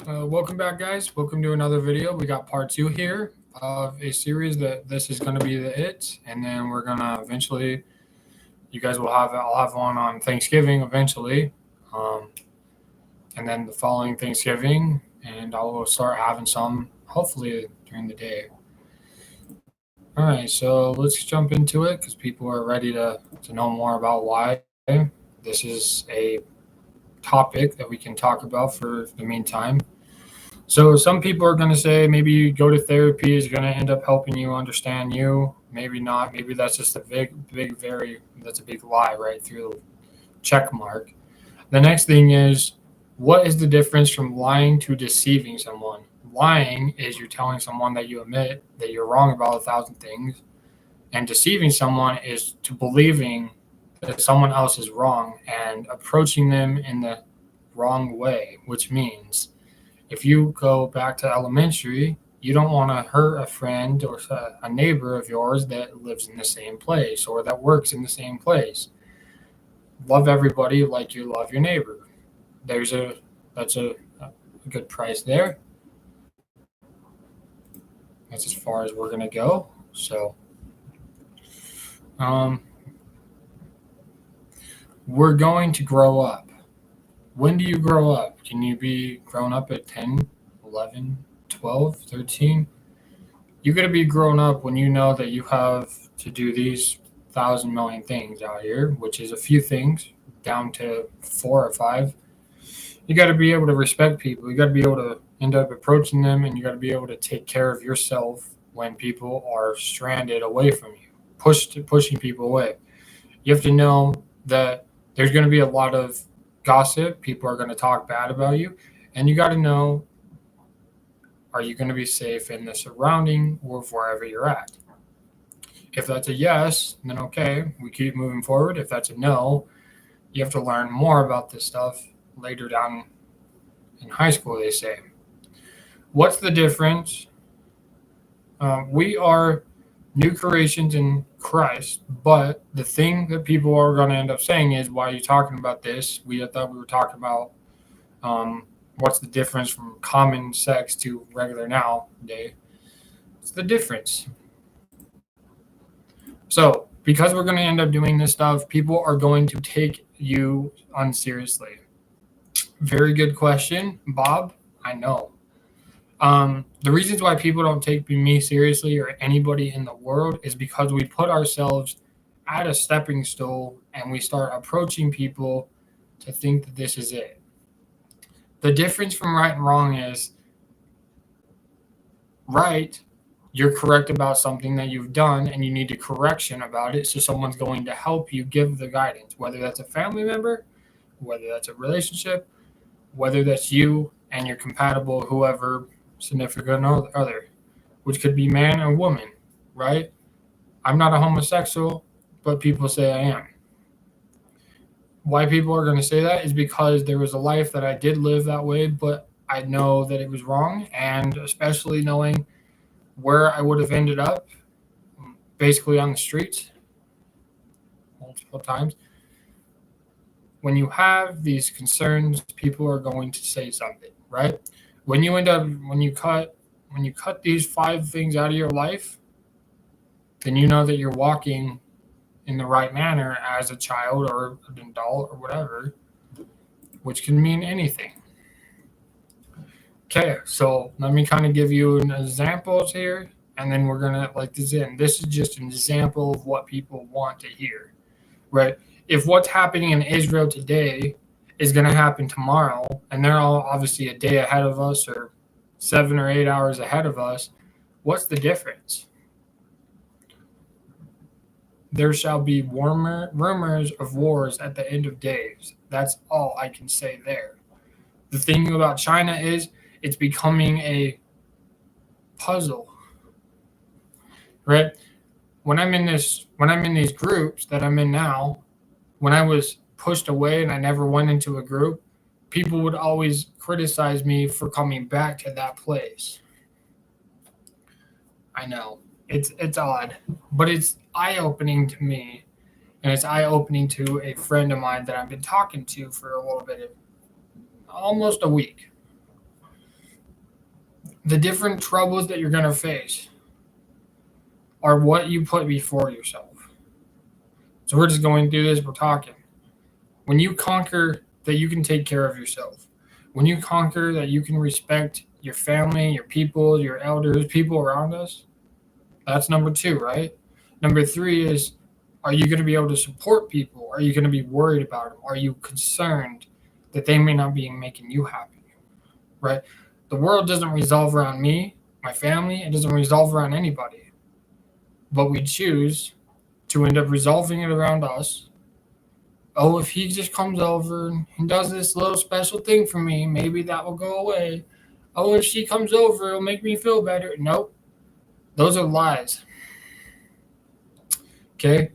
Welcome back, guys. Welcome to another video. We got part two here of a series that this is going to be the it, and then we're gonna eventually. You guys will have. I'll have one on Thanksgiving eventually, um, and then the following Thanksgiving, and I will start having some hopefully during the day. All right, so let's jump into it because people are ready to know more about why this is a topic that we can talk about for the meantime. So some people are going to say maybe go to therapy is going to end up helping you understand you. Maybe not. Maybe that's just a that's a big lie right through the check mark. The next thing is, what is the difference from lying to deceiving someone? Lying is you're telling someone that you admit that you're wrong about a thousand things, and deceiving someone is to believing that someone else is wrong and approaching them in the wrong way, which means if you go back to elementary, you don't want to hurt a friend or a neighbor of yours that lives in the same place or that works in the same place. Love everybody like you love your neighbor. There's a a good price there. That's as far as we're gonna go. So, um, we're going to grow up. When do you grow up? Can you be grown up at 10, 11, 12, 13? You got to be grown up when you know that you have to do these thousand million things out here, which is a few things down to four or five. You got to be able to respect people. You got to be able to end up approaching them, and you got to be able to take care of yourself when people are stranded away from you, pushing people away. You have to know that there's going to be a lot of gossip. People are going to talk bad about you, and you got to know, are you going to be safe in the surrounding or wherever you're at? If that's a yes, then okay, we keep moving forward. If that's a no, you have to learn more about this stuff later down in high school, they say. What's the difference? We are new creations in Christ, but the thing that people are going to end up saying is, why are you talking about this? We thought we were talking about what's the difference from common sex to regular nowadays. It's the difference. So, because we're going to end up doing this stuff, people are going to take you unseriously. Very good question, Bob. I know. The reasons why people don't take me seriously or anybody in the world is because we put ourselves at a stepping stool and we start approaching people to think that this is it. The difference from right and wrong is right, you're correct about something that you've done and you need a correction about it. So someone's going to help you give the guidance, whether that's a family member, whether that's a relationship, whether that's you and you're compatible, whoever, significant other, which could be man or woman, right? I'm not a homosexual, but people say I am. Why people are going to say that is because there was a life that I did live that way, but I know that it was wrong. And especially knowing where I would have ended up, basically on the streets multiple times. When you have these concerns, people are going to say something, right? When you end up when you cut these five things out of your life, then you know that you're walking in the right manner as a child or an adult or whatever, which can mean anything. Okay, so let me kind of give you an examples here, and then we're gonna like this in. This is just an example of what people want to hear, right? If what's happening in Israel today is going to happen tomorrow, and they're all obviously a day ahead of us or 7 or 8 hours ahead of us, what's the difference? There shall be rumors of wars at the end of days. That's all I can say there. The thing about China is it's becoming a puzzle, right? When I'm in these groups that I'm in now, when I was pushed away and I never went into a group, people would always criticize me for coming back to that place. I know it's odd, but it's eye opening to me, and it's eye opening to a friend of mine that I've been talking to for a little bit, almost a week. The different troubles that you're going to face are what you put before yourself. So we're just going through this, we're talking. When you conquer that you can take care of yourself, when you conquer that you can respect your family, your people, your elders, people around us, that's number 2, right? Number 3 is, are you going to be able to support people? Are you going to be worried about them? Are you concerned that they may not be making you happy, right? The world doesn't revolve around me, my family. It doesn't revolve around anybody. But we choose to end up resolving it around us. Oh, if he just comes over and does this little special thing for me, maybe that will go away. Oh, if she comes over, it'll make me feel better. Nope. Those are lies. Okay?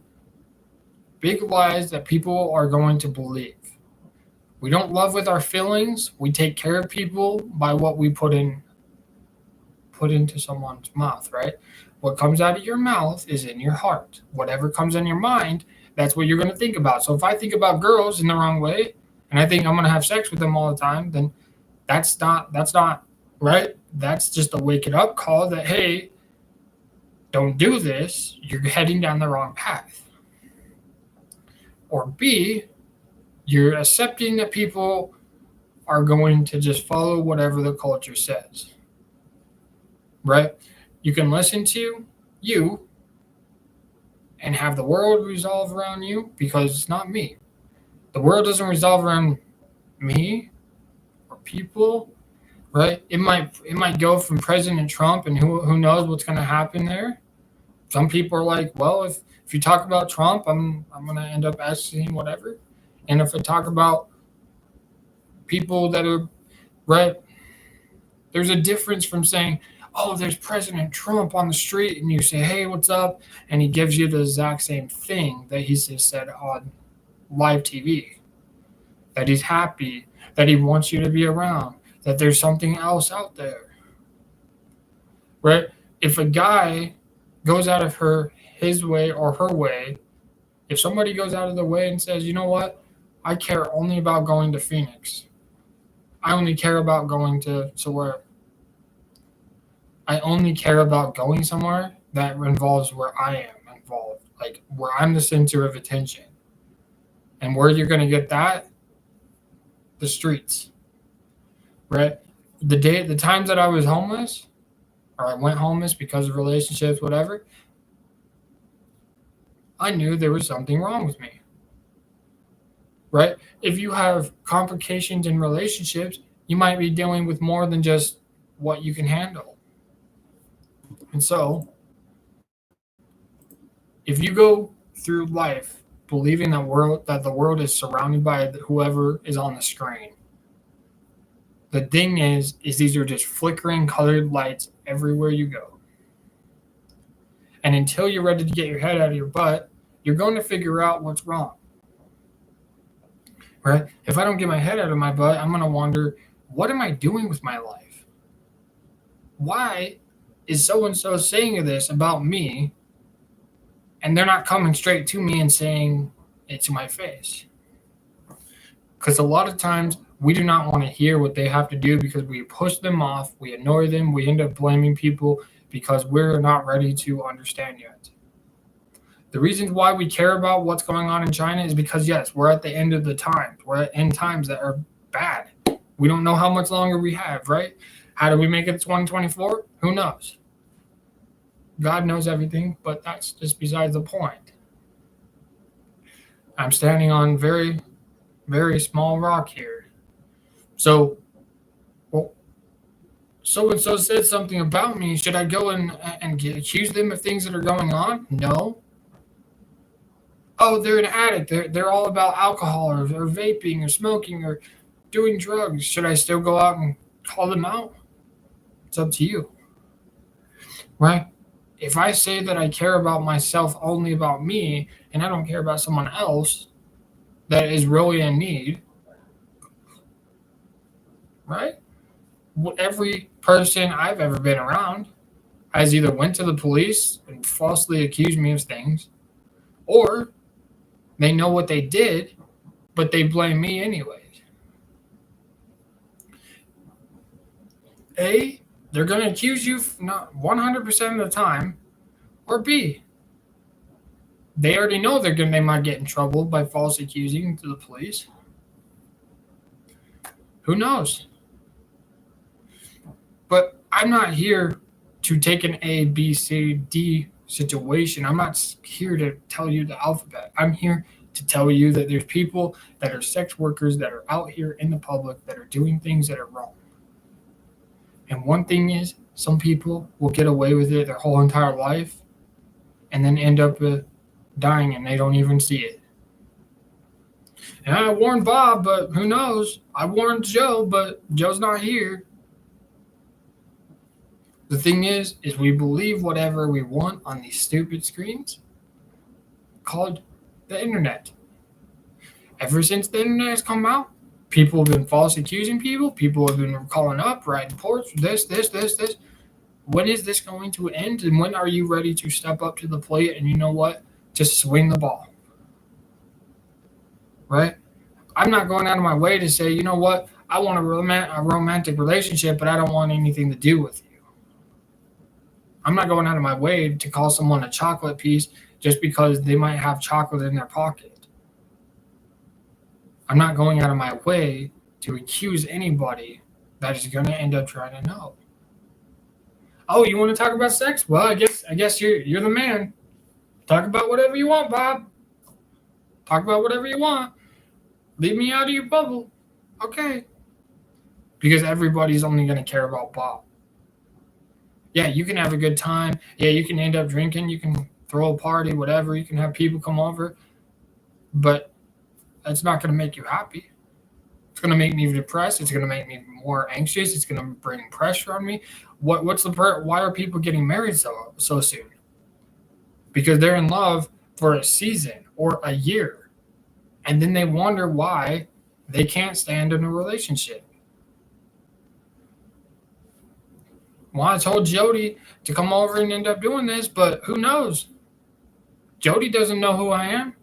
Big lies that people are going to believe. We don't love with our feelings. We take care of people by what we put into someone's mouth, right? What comes out of your mouth is in your heart. Whatever comes in your mind, that's what you're going to think about. So if I think about girls in the wrong way and I think I'm going to have sex with them all the time, then that's not right. That's just a waking up call that, hey, don't do this. You're heading down the wrong path. Or B, you're accepting that people are going to just follow whatever the culture says, right? You can listen to you and have the world revolve around you, because it's not me. The world doesn't revolve around me or people, right? It might go from President Trump, and who knows what's going to happen there. Some people are like, well, if you talk about Trump, I'm going to end up asking whatever. And if I talk about people that are, right, there's a difference from saying, oh, there's President Trump on the street, and you say, hey, what's up? And he gives you the exact same thing that he's just said on live TV, that he's happy, that he wants you to be around, that there's something else out there, right? If a guy goes out of his way or her way, if somebody goes out of the way and says, you know what, I care only about going to Phoenix. I only care about going to where I only care about going somewhere that involves where I am involved, like where I'm the center of attention. And where you're going to get that? The streets, right? The times that I was homeless, or I went homeless because of relationships, whatever, I knew there was something wrong with me, right? If you have complications in relationships, you might be dealing with more than just what you can handle. And so, if you go through life believing that the world is surrounded by whoever is on the screen, the thing is these are just flickering colored lights everywhere you go. And until you're ready to get your head out of your butt, you're going to figure out what's wrong, right? If I don't get my head out of my butt, I'm going to wonder, what am I doing with my life? Why is so-and-so saying this about me, and they're not coming straight to me and saying it to my face? Because a lot of times we do not want to hear what they have to do, because we push them off, we annoy them, we end up blaming people because we're not ready to understand yet. The reasons why we care about what's going on in China is because, yes, we're at the end of the times. We're at end times that are bad. We don't know how much longer we have, right? How do we make it to 2024? Who knows? God knows everything, but that's just besides the point. I'm standing on very, very small rock here. So, well, so-and-so said something about me. Should I go and accuse them of things that are going on? No. Oh, they're an addict. They're all about alcohol or vaping or smoking or doing drugs. Should I still go out and call them out? It's up to you, right? If I say that I care about myself, only about me, and I don't care about someone else that is really in need, right? Every person I've ever been around has either went to the police and falsely accused me of things, or they know what they did, but they blame me anyways. they're going to accuse you not 100% of the time, or B, they already know they might get in trouble by false accusing to the police. Who knows? But I'm not here to take an A, B, C, D situation. I'm not here to tell you the alphabet. I'm here to tell you that there's people that are sex workers that are out here in the public that are doing things that are wrong. And one thing is, some people will get away with it their whole entire life and then end up dying and they don't even see it. And I warned Bob, but who knows? I warned Joe, but Joe's not here. The thing is we believe whatever we want on these stupid screens called the internet. Ever since the internet has come out, people have been false accusing people. People have been calling up, writing reports, this. When is this going to end? And when are you ready to step up to the plate and you know what? Just swing the ball. Right? I'm not going out of my way to say, you know what? I want a romantic relationship, but I don't want anything to do with you. I'm not going out of my way to call someone a chocolate piece just because they might have chocolate in their pocket. I'm not going out of my way to accuse anybody that is going to end up trying to know. Oh, you want to talk about sex? Well, I guess you're the man. Talk about whatever you want, Bob. Talk about whatever you want. Leave me out of your bubble. Okay. Because everybody's only going to care about Bob. Yeah, you can have a good time. Yeah, you can end up drinking. You can throw a party, whatever. You can have people come over. But it's not going to make you happy. It's going to make me depressed. It's going to make me more anxious. It's going to bring pressure on me. Why are people getting married so soon? Because they're in love for a season or a year. And then they wonder why they can't stand in a relationship. Well, I told Jody to come over and end up doing this, but who knows? Jody doesn't know who I am.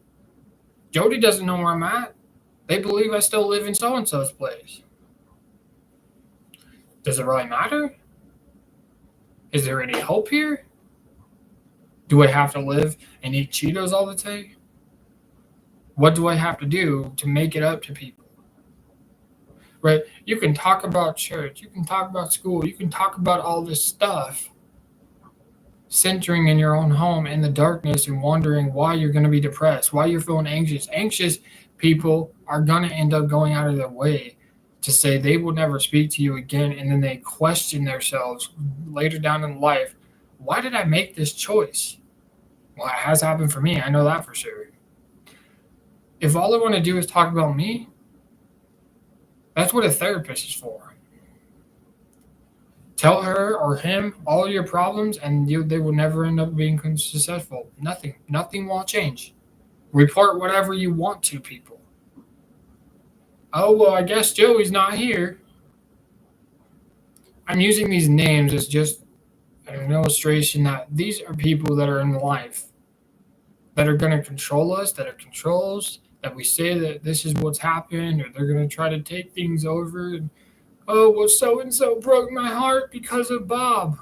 Jody doesn't know where I'm at. They believe I still live in so-and-so's place. Does it really matter? Is there any hope here? Do I have to live and eat Cheetos all the time? What do I have to do to make it up to people? Right? You can talk about church. You can talk about school. You can talk about all this stuff centering in your own home in the darkness and wondering why you're going to be depressed, why you're feeling anxious. Anxious people are going to end up going out of their way to say they will never speak to you again, and then they question themselves later down in life. Why did I make this choice? Well, it has happened for me. I know that for sure. If all I want to do is talk about me, that's what a therapist is for. Tell her or him all your problems, and they will never end up being successful. Nothing will change. Report whatever you want to people. Oh, well, I guess Joey's not here. I'm using these names as just an illustration that these are people that are in life that are going to control us, that are controls, that we say that this is what's happened, or they're going to try to take things over. And, oh, well, so-and-so broke my heart because of Bob.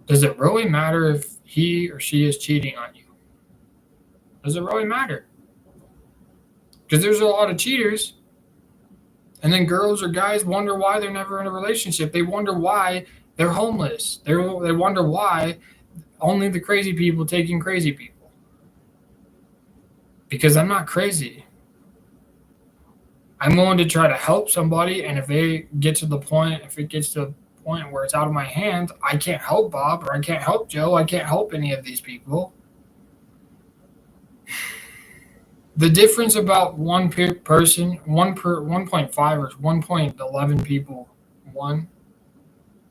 Does it really matter if he or she is cheating on you? Does it really matter? Because there's a lot of cheaters. And then girls or guys wonder why they're never in a relationship. They wonder why they're homeless. They wonder why only the crazy people taking crazy people. Because I'm not crazy. I'm going to try to help somebody, and if it gets to the point where it's out of my hands, I can't help Bob, or I can't help Joe, I can't help any of these people. The difference about one person, 1.5 or 1.11 people,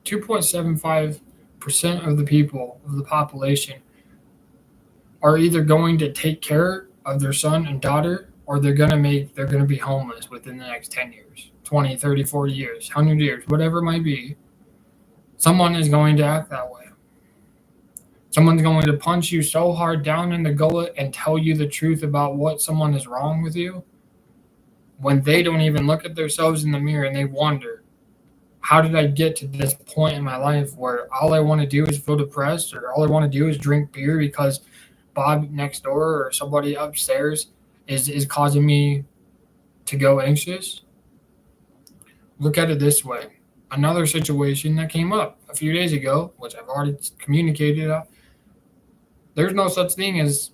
2.75% of the people of the population are either going to take care of their son and daughter, or they're going to be homeless within the next 10 years, 20, 30, 40 years, 100 years, whatever it might be. Someone is going to act that way. Someone's going to punch you so hard down in the gullet and tell you the truth about what someone is wrong with you when they don't even look at themselves in the mirror and they wonder, how did I get to this point in my life where all I want to do is feel depressed, or all I want to do is drink beer because Bob next door or somebody upstairs is causing me to go anxious? Look at it this way. Another situation that came up a few days ago, which I've already communicated, there's no such thing as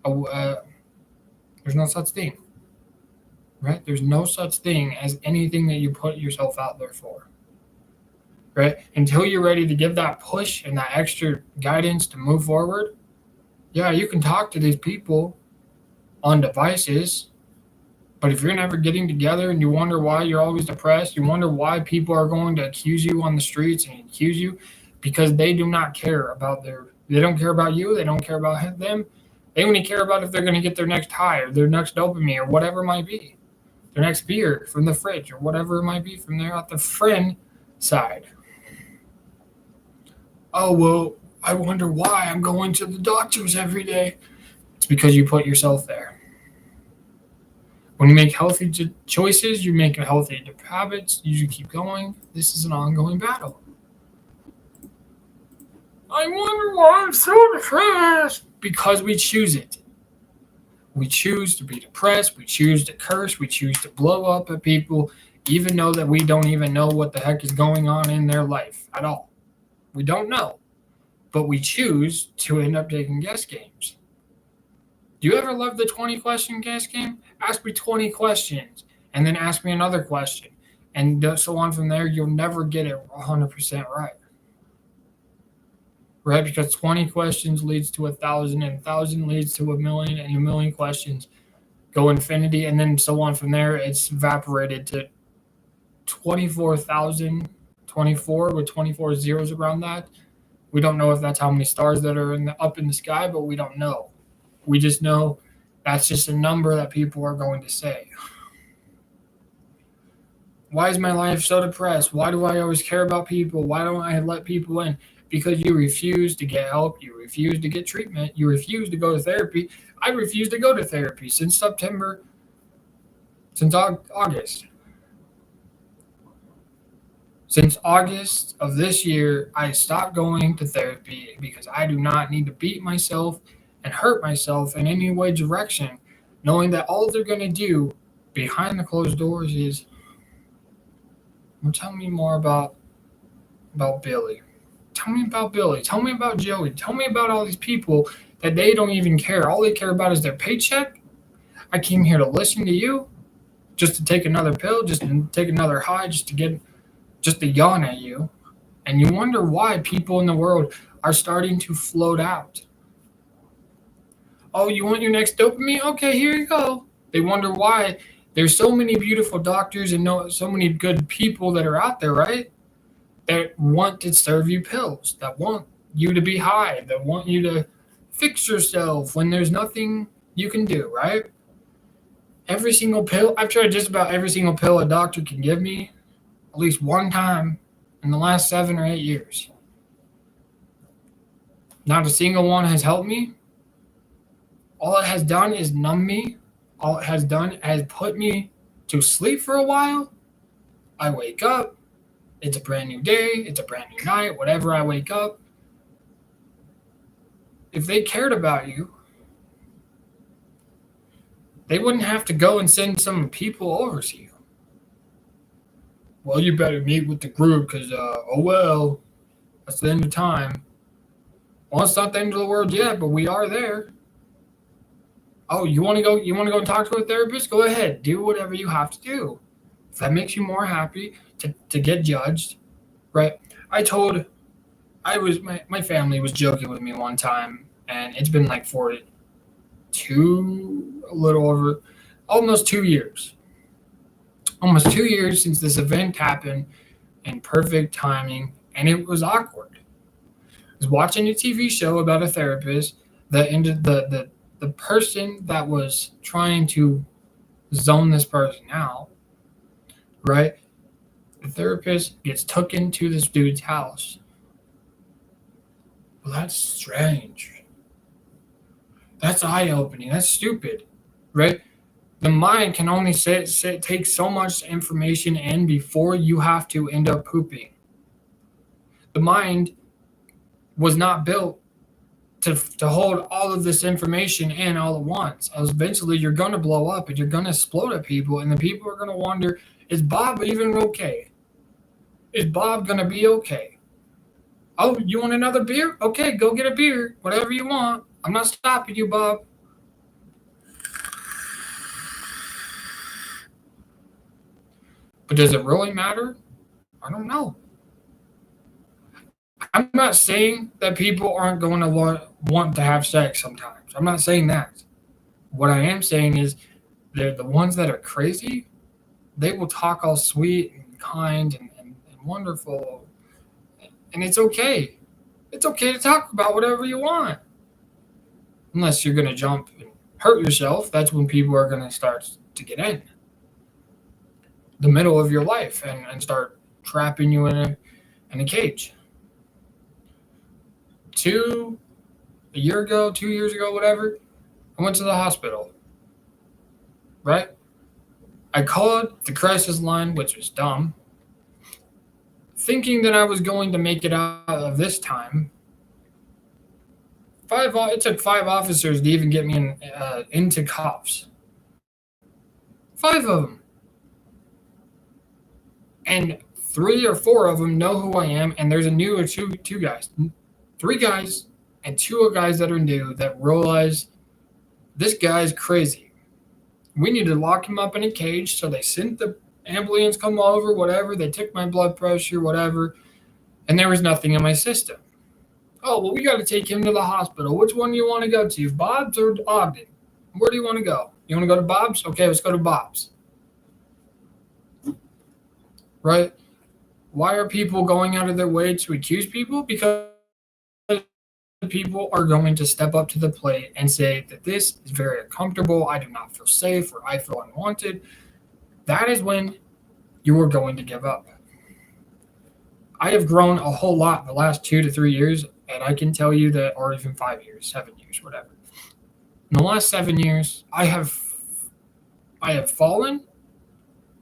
there's no such thing, right? There's no such thing as anything that you put yourself out there for, right? Until you're ready to give that push and that extra guidance to move forward. Yeah, you can talk to these people on devices, but if you're never getting together and you wonder why you're always depressed, you wonder why people are going to accuse you on the streets and accuse you, because they do not care about they don't care about you, they don't care about them. They only care about if they're going to get their next high or their next dopamine or whatever it might be, their next beer from the fridge or whatever it might be from there at the friend side. Oh, well, I wonder why I'm going to the doctors every day. It's because you put yourself there. When you make healthy choices, you make healthy habits, you keep going. This is an ongoing battle. I wonder why I'm so depressed. Because we choose it. We choose to be depressed. We choose to curse. We choose to blow up at people, even though that we don't even know what the heck is going on in their life at all. We don't know. But we choose to end up taking guess games. Do you ever love the 20-question guess game? Ask me 20 questions and then ask me another question. And so on from there, you'll never get it 100% right. Right? Because 20 questions leads to 1,000, and 1,000 leads to 1,000,000, and 1,000,000 questions go infinity, and then so on from there. It's evaporated to 24,000, 24 with 24 zeros around that. We don't know if that's how many stars that are up in the sky, but we don't know. We just know that's just a number that people are going to say. Why is my life so depressed? Why do I always care about people? Why don't I let people in? Because you refuse to get help. You refuse to get treatment. You refuse to go to therapy. I refuse to go to therapy since August. Since August of this year, I stopped going to therapy because I do not need to beat myself and hurt myself in any way direction, knowing that all they're going to do behind the closed doors is, well, tell me more about Billy. Tell me about Billy. Tell me about Joey. Tell me about all these people that they don't even care. All they care about is their paycheck. I came here to listen to you, just to take another pill, just to take another high, just to yawn at you. And you wonder why people in the world are starting to float out. Oh, you want your next dopamine? Okay, here you go. They wonder why there's so many beautiful doctors and so many good people that are out there, right? That want to serve you pills, that want you to be high, that want you to fix yourself when there's nothing you can do, right? Every single pill, I've tried just about every single pill a doctor can give me at least one time in the last 7 or 8 years. Not a single one has helped me. All it has done is numb me. All it has done is put me to sleep for a while. I wake up. It's a brand new day. It's a brand new night. Whatever I wake up. If they cared about you, they wouldn't have to go and send some people over to you. Well, you better meet with the group because, that's the end of time. Well, it's not the end of the world yet, but we are there. Oh, you want to go? You want to go and talk to a therapist? Go ahead. Do whatever you have to do. If that makes you more happy to get judged, right? My family was joking with me one time, and it's been like almost 2 years. Almost 2 years since this event happened in perfect timing, and it was awkward. I was watching a TV show about a therapist that ended the person that was trying to zone this person out, right? The therapist gets took into this dude's house. Well, that's strange. That's eye-opening. That's stupid, right? The mind can only take so much information in before you have to end up pooping. The mind was not built to hold all of this information in all at once. Eventually, you're going to blow up and you're going to explode at people, and the people are going to wonder, is Bob even okay? Is Bob going to be okay? Oh, you want another beer? Okay, go get a beer. Whatever you want. I'm not stopping you, Bob. But does it really matter? I don't know. I'm not saying that people aren't going to want to have sex sometimes. I'm not saying that. What I am saying is they're the ones that are crazy. They will talk all sweet and kind and wonderful. And it's okay. It's okay to talk about whatever you want. Unless you're going to jump and hurt yourself. That's when people are going to start to get in the middle of your life and start trapping you in a cage. 2 years ago, whatever, I went to the hospital, right? I called the crisis line, which was dumb, thinking that I was going to make it out of this time. It took 5 officers to even get me into cuffs. 5 of them. And 3 or 4 of them know who I am, and there's a new or two guys. 3 guys and 2 guys that are new that realize this guy's crazy. We need to lock him up in a cage. So they sent the ambulance come over, whatever. They took my blood pressure, whatever. And there was nothing in my system. Oh, well, we got to take him to the hospital. Which one do you want to go to, Bob's or Ogden? Where do you want to go? You want to go to Bob's? Okay, let's go to Bob's. Right? Why are people going out of their way to accuse people? Because people are going to step up to the plate and say that this is very uncomfortable, I do not feel safe, or I feel unwanted. That is when you are going to give up. I have grown a whole lot in the last 2 to 3 years, and I can tell you that, or even 5 years, 7 years, whatever. In the last 7 years, I've fallen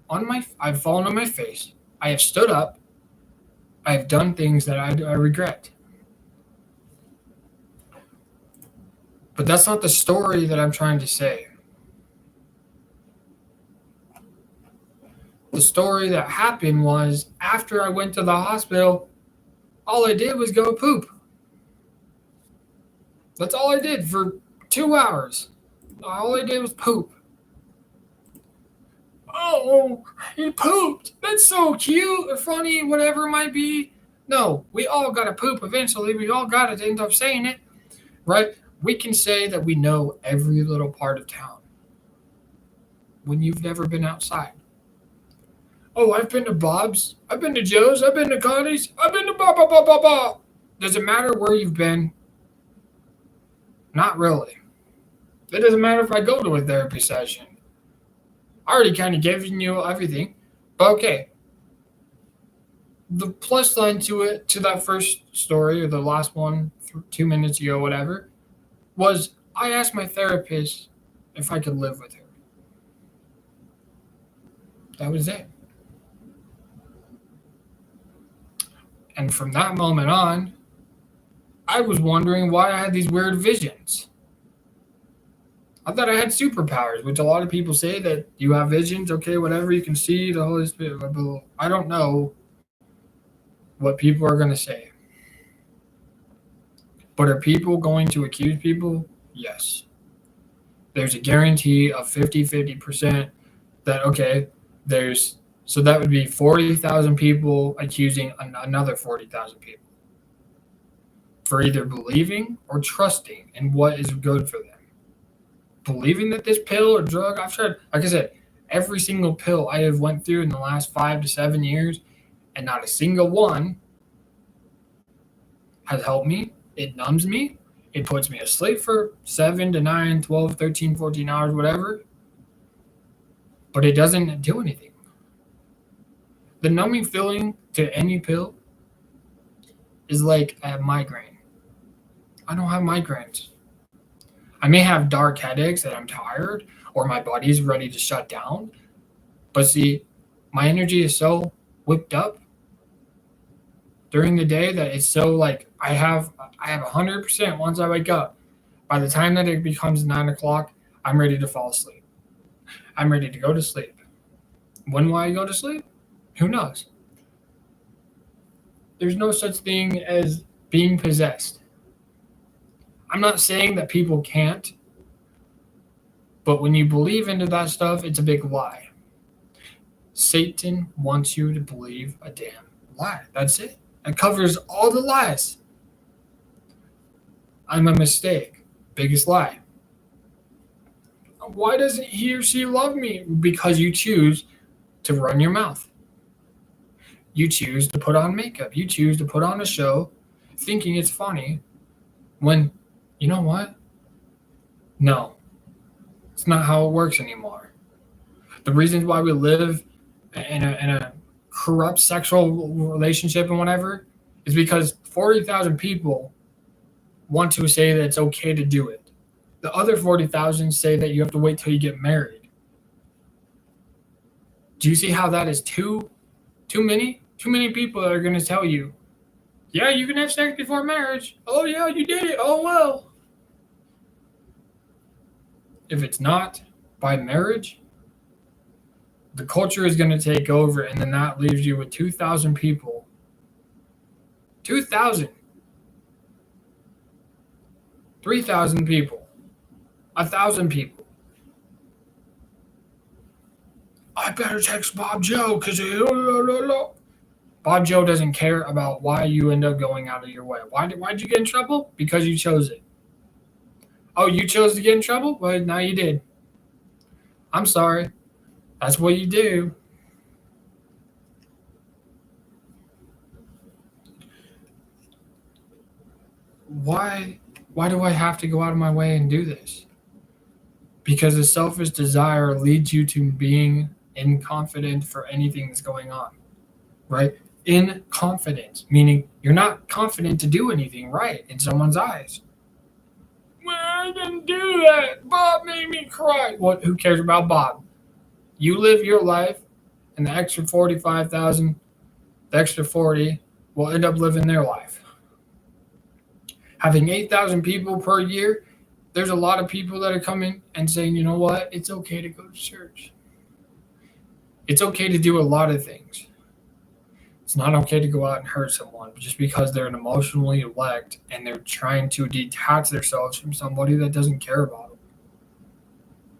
on my face. I have stood up. I have done things that I regret. But that's not the story that I'm trying to say. The story that happened was after I went to the hospital, all I did was go poop. That's all I did for 2 hours. All I did was poop. Oh, he pooped. That's so cute or funny, whatever it might be. No, we all got to poop eventually. We all got to end up saying it, right? We can say that we know every little part of town when you've never been outside. Oh, I've been to Bob's. I've been to Joe's. I've been to Connie's. I've been to ba. Does it matter where you've been? Not really. It doesn't matter if I go to a therapy session. I already kind of given you everything. But okay. The plus line to it, to that first story, or the last one, 2 minutes ago, whatever, was I asked my therapist if I could live with her. That was it. And from that moment on, I was wondering why I had these weird visions. I thought I had superpowers, which a lot of people say that you have visions, okay, whatever, you can see the Holy Spirit. I don't know what people are going to say. But are people going to accuse people? Yes. There's a guarantee of 50% that, okay, so that would be 40,000 people accusing another 40,000 people for either believing or trusting in what is good for them. Believing that this pill or drug, I've tried, like I said, every single pill I have went through in the last 5 to 7 years, and not a single one has helped me. It numbs me. It puts me asleep for 7 to 9, 12, 13, 14 hours, whatever. But it doesn't do anything. The numbing feeling to any pill is like a migraine. I don't have migraines. I may have dark headaches that I'm tired, or my body's ready to shut down. But see, my energy is so whipped up during the day that it's so like I have 100% once I wake up. By the time that it becomes 9 o'clock, I'm ready to fall asleep. I'm ready to go to sleep. When will I go to sleep? Who knows? There's no such thing as being possessed. I'm not saying that people can't, but when you believe into that stuff, it's a big lie. Satan wants you to believe a damn lie. That's it. It covers all the lies. I'm a mistake. Biggest lie. Why doesn't he or she love me? Because you choose to run your mouth. You choose to put on makeup. You choose to put on a show thinking it's funny when, you know what? No, it's not how it works anymore. The reasons why we live in a corrupt sexual relationship and whatever is because 40,000 people want to say that it's okay to do it. The other 40,000 say that you have to wait till you get married. Do you see how that is too many? Too many people that are going to tell you, yeah, you can have sex before marriage. Oh, yeah, you did it. Oh, well. If it's not by marriage, the culture is going to take over, and then that leaves you with 2,000 people. 2,000. 3,000 people. 1,000 people. I better text Bob Joe because Bob Joe doesn't care about why you end up going out of your way. Why'd you get in trouble? Because you chose it. Oh, you chose to get in trouble? Well, now you did. I'm sorry. That's what you do. Why do I have to go out of my way and do this? Because the selfish desire leads you to being inconfident for anything that's going on, right? Inconfident, meaning you're not confident to do anything right in someone's eyes. Well, I didn't do that. Bob made me cry. What? Who cares about Bob? You live your life, and the extra 45,000, the extra 40 will end up living their life. Having 8,000 people per year, there's a lot of people that are coming and saying, you know what? It's okay to go to church. It's okay to do a lot of things. It's not okay to go out and hurt someone just because they're an emotionally elect and they're trying to detach themselves from somebody that doesn't care about them.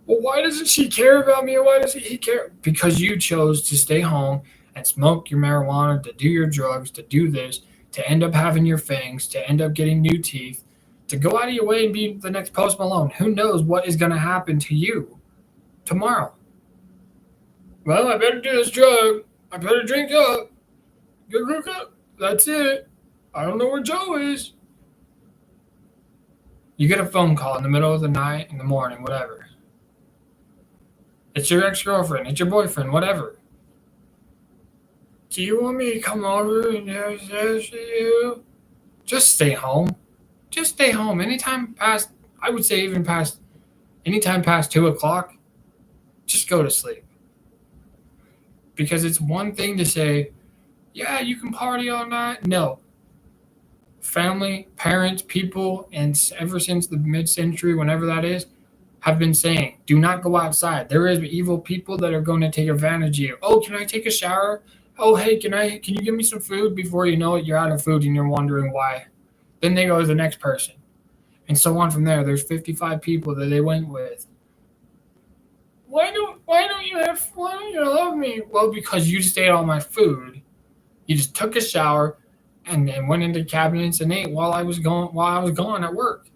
Well, why doesn't she care about me? Or why doesn't he care? Because you chose to stay home and smoke your marijuana, to do your drugs, to do this, to end up having your fangs, to end up getting new teeth, to go out of your way and be the next Post Malone. Who knows what is going to happen to you tomorrow? Well, I better do this drug. I better drink up. Get hooked up. That's it. I don't know where Joe is. You get a phone call in the middle of the night, in the morning, whatever. It's your ex-girlfriend. It's your boyfriend, whatever. Do you want me to come over and have sex with you? Just stay home. Just stay home. Anytime past, I would say even past, anytime past 2 o'clock, just go to sleep. Because it's one thing to say, yeah, you can party all night. No. Family, parents, people, and ever since the mid-century, whenever that is, have been saying, do not go outside. There is evil people that are going to take advantage of you. Oh, can I take a shower? Oh, hey, can you give me some food? Before you know it, you're out of food and you're wondering why. Then they go to the next person. And so on from there. There's 55 people that they went with. Why don't you love me? Well, because you just ate all my food. You just took a shower and went into cabinets and ate while I was gone at work.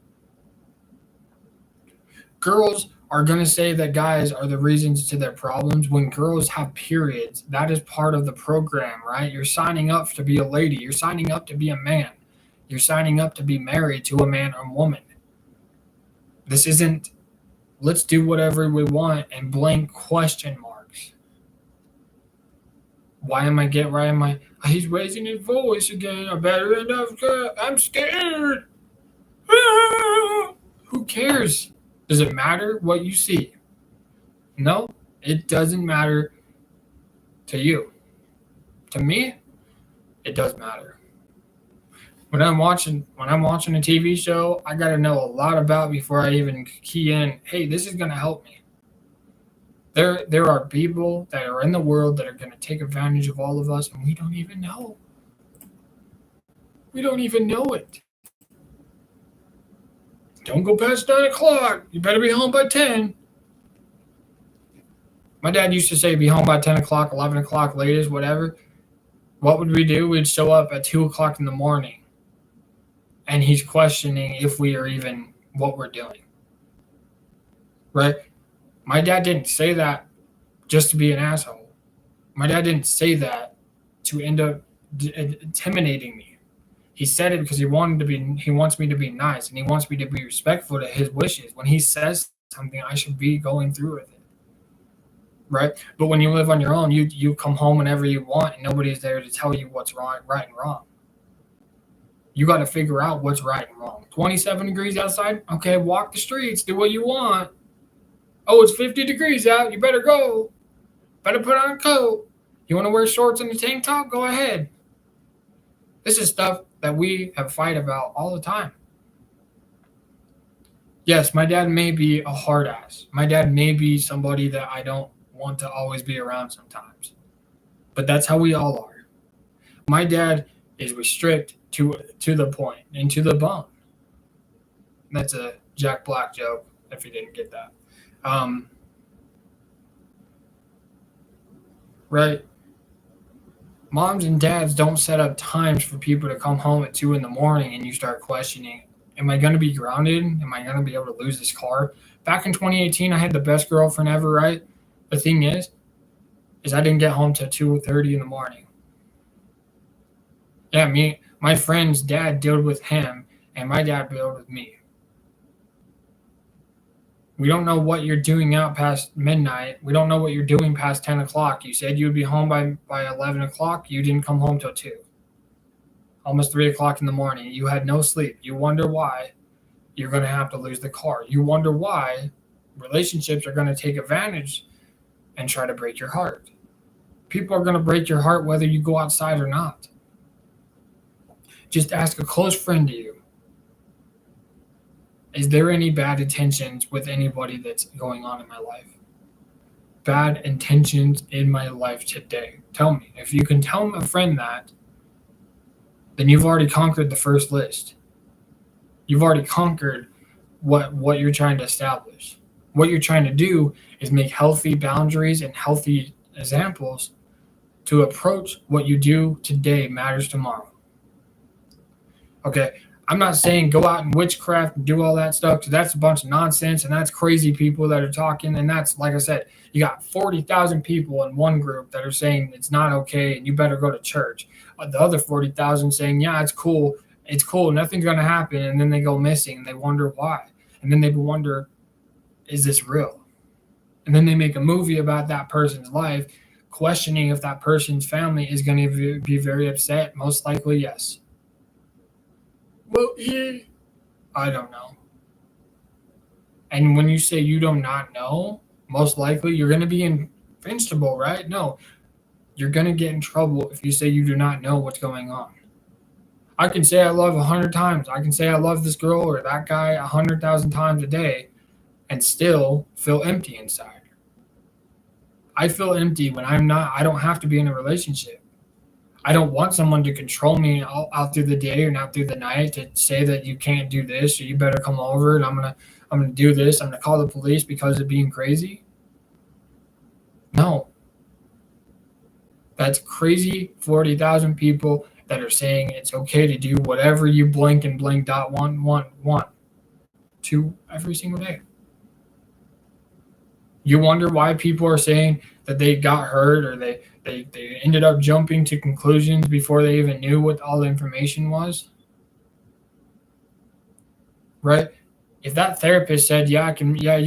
Girls are going to say that guys are the reasons to their problems. When girls have periods, that is part of the program, right? You're signing up to be a lady. You're signing up to be a man. You're signing up to be married to a man or woman. This isn't, let's do whatever we want and blank question marks. He's raising his voice again. I better end up, I'm scared. Who cares? Does it matter what you see? No, it doesn't matter to you. To me, it does matter. When I'm watching a TV show, I got to know a lot about before I even key in, hey, this is going to help me. There are people that are in the world that are going to take advantage of all of us, and we don't even know. We don't even know it. Don't go past 9 o'clock. You better be home by 10. My dad used to say be home by 10 o'clock, 11 o'clock, latest, whatever. What would we do? We'd show up at 2 o'clock in the morning. And he's questioning if we are even what we're doing. Right? My dad didn't say that just to be an asshole. My dad didn't say that to end up intimidating me. He said it because he wants me to be nice, and he wants me to be respectful to his wishes. When he says something, I should be going through with it. Right? But when you live on your own, you come home whenever you want, and nobody's there to tell you what's right and wrong. You got to figure out what's right and wrong. 27 degrees outside? Okay, walk the streets. Do what you want. Oh, it's 50 degrees out. You better go. Better put on a coat. You want to wear shorts and a tank top? Go ahead. This is stuff that we have fight about all the time. Yes, my dad may be a hard ass. My dad may be somebody that I don't want to always be around sometimes. But that's how we all are. My dad is strict to the point and to the bone. That's a Jack Black joke, if you didn't get that. Right? Moms and dads don't set up times for people to come home at 2 in the morning and you start questioning, am I going to be grounded? Am I going to be able to lose this car? Back in 2018, I had the best girlfriend ever, right? The thing is I didn't get home till 2:30 in the morning. Yeah, my friend's dad dealt with him, and my dad dealt with me. We don't know what you're doing out past midnight. We don't know what you're doing past 10 o'clock. You said you would be home by 11 o'clock. You didn't come home till 2. Almost 3 o'clock in the morning. You had no sleep. You wonder why you're going to have to lose the car. You wonder why relationships are going to take advantage and try to break your heart. People are going to break your heart whether you go outside or not. Just ask a close friend to you. Is there any bad intentions with anybody that's going on in my life? Bad intentions in my life today. Tell me. If you can tell a friend that, then you've already conquered the first list. You've already conquered what you're trying to establish. What you're trying to do is make healthy boundaries and healthy examples to approach what you do today matters tomorrow. Okay, I'm not saying go out and witchcraft and do all that stuff, because that's a bunch of nonsense and that's crazy people that are talking. And that's, like I said, you got 40,000 people in one group that are saying it's not okay and you better go to church. The other 40,000 saying, yeah, it's cool, nothing's going to happen. And then they go missing and they wonder why. And then they wonder, is this real? And then they make a movie about that person's life, questioning if that person's family is going to be very upset. Most likely, yes. Well, yeah, I don't know. And when you say you do not know, most likely you're going to be invincible, right? No, you're going to get in trouble if you say you do not know what's going on. I can say I love 100 times. I can say I love this girl or that guy 100,000 times a day and still feel empty inside. I feel empty when I don't have to be in a relationship. I don't want someone to control me out through the day or not through the night to say that you can't do this or you better come over and I'm gonna do this. I'm gonna call the police because of being crazy. No. That's crazy 40,000 people that are saying it's okay to do whatever you blink and blink dot want to every single day. You wonder why people are saying that they got hurt or they ended up jumping to conclusions before they even knew what all the information was. Right? If that therapist said, you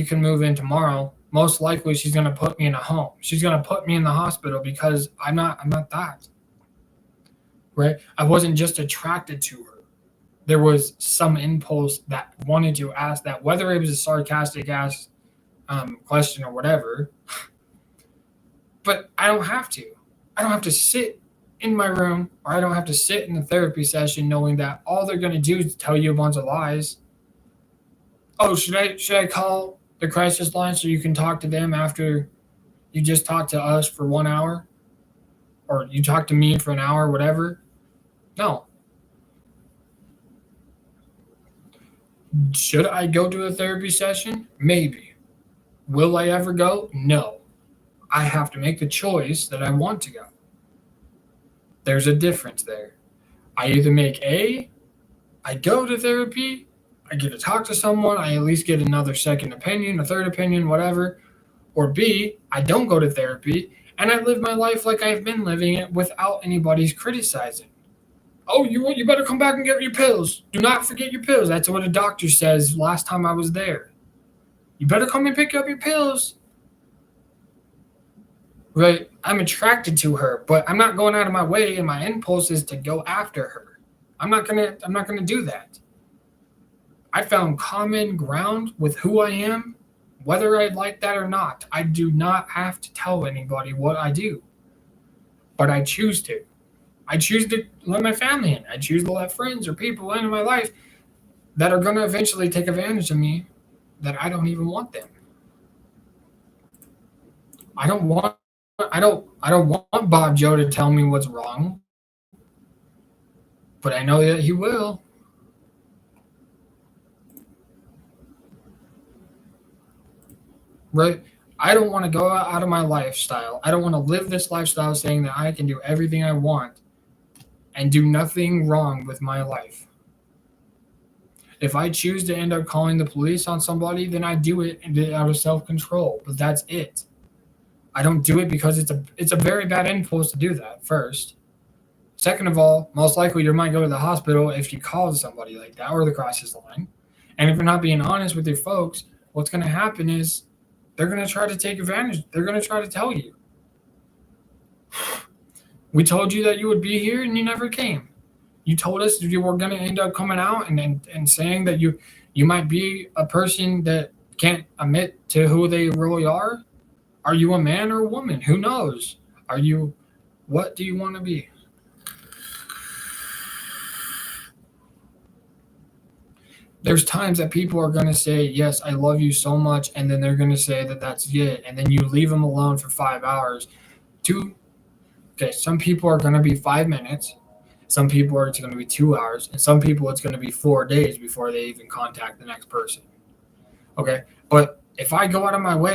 can move in tomorrow, most likely she's going to put me in a home. She's going to put me in the hospital because I'm not that. Right? I wasn't just attracted to her. There was some impulse that wanted to ask that, whether it was a sarcastic ask question or whatever. But I don't have to. I don't have to sit in my room, or I don't have to sit in the therapy session knowing that all they're going to do is tell you a bunch of lies. Oh, should I call the crisis line so you can talk to them after you just talked to us for 1 hour? Or you talked to me for an hour, whatever? No. Should I go to a therapy session? Maybe. Will I ever go? No. I have to make the choice that I want to go. There's a difference there. I either make I go to therapy, I get to talk to someone, I at least get another second opinion, a third opinion, whatever. Or B, I don't go to therapy and I live my life like I've been living it without anybody's criticizing. Oh, you better come back and get your pills. Do not forget your pills. That's what a doctor says last time I was there. You better come and pick up your pills. Right? I'm attracted to her, but I'm not going out of my way, and my impulse is to go after her. I'm not gonna do that. I found common ground with who I am, whether I like that or not. I do not have to tell anybody what I do, but I choose to. I choose to let my family in. I choose to let friends or people into my life that are going to eventually take advantage of me that I don't even want them. I don't want Bob Joe to tell me what's wrong, but I know that he will. Right? I don't want to go out of my lifestyle. I don't want to live this lifestyle saying that I can do everything I want and do nothing wrong with my life. If I choose to end up calling the police on somebody, then I do it out of self-control. But that's it. I don't do it because it's a very bad impulse to do that, first. Second of all, most likely you might go to the hospital if you call somebody like that, or the crisis line. And if you're not being honest with your folks, what's going to happen is they're going to try to take advantage. They're going to try to tell you. We told you that you would be here and you never came. You told us you were going to end up coming out and saying that you might be a person that can't admit to who they really are. Are you a man or a woman? Who knows? What do you want to be? There's times that people are going to say, yes, I love you so much. And then they're going to say that that's it. And then you leave them alone for 5 hours. Some people are going to be 5 minutes. Some people it's going to be 2 hours. And some people it's going to be 4 days before they even contact the next person. Okay. But if I go out of my way